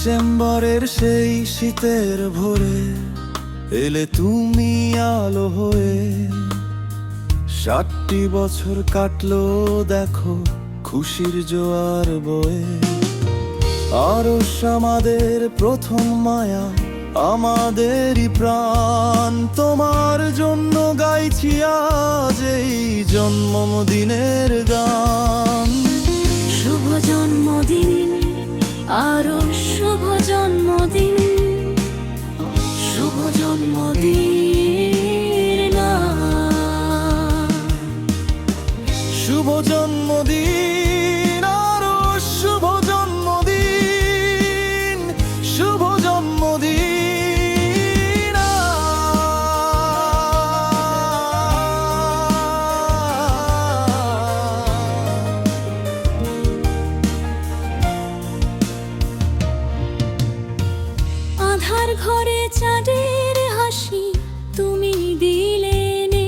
ডিসেম্বরের সেই শীতের ভোরে এলে তুমি আলো হয়ে। 60টি বছর কাটলো দেখো খুশির জোয়ার বয়ে। আরশ আমাদের প্রথম মায়া, আমাদেরই প্রাণ। তোমার জন্য গাইছি আজ এই জন্মদিনের গান। শুভ জন্মদিন আরো শুভ জন্মদিন, শুভ জন্মদিন না। শুভ জন্মদিন আরো শুভ জন্মদিন, শুভ জন্মদিন। আধার ঘরে চাঁদের হাসি তুমি দিলে নে।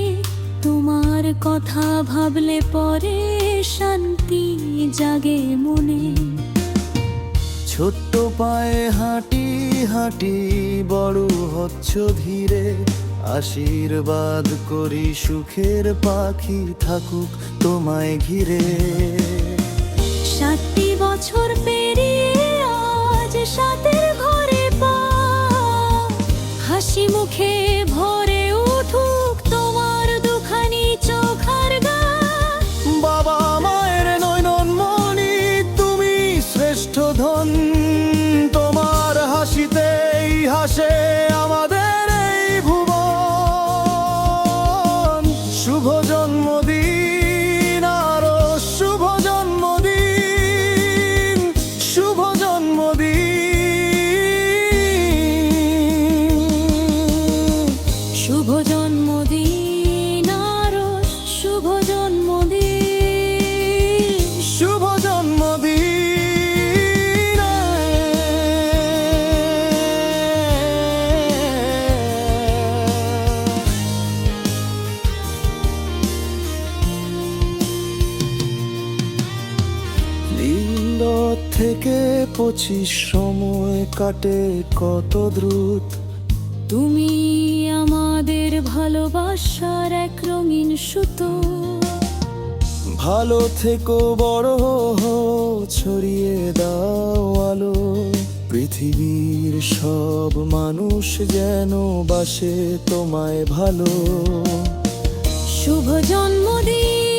তোমার কথা ভাবলে পরে শান্তি জাগে মনে। ছোট্ট পায়ে হাঁটি হাঁটি বড় হচ্ছ ধীরে। আশীর্বাদ করি সুখের পাখি থাকুক তোমায় ঘিরে। 60টি বছর পেরিয়ে আজ 7-এর ঘরে পা। হাসি মুখে ভরে উঠুক তোমার দুখানি চোখার গা। বাবা মায়ের নয়ন মনি তুমি শ্রেষ্ঠ ধন। তোমার হাসিতেই হাসে আমাদের এই ভুবন। শুভ জন্মদিন আরো শুভ জন্মদিন, শুভ জন্মদিন। শুভ জন্মদিন আরো শুভ জন্মদিন, শুভ জন্মদিন। নীল থেকে 25 সময় কাটে কত দ্রুত। তুমি আমাদের ভালোবাসার এক রঙিন সুতো। ভালো থেকো বড় হও, ছড়িয়ে দাও আলো। পৃথিবীর সব মানুষ যেন বাসে তোমায় ভালো। শুভ জন্মদিন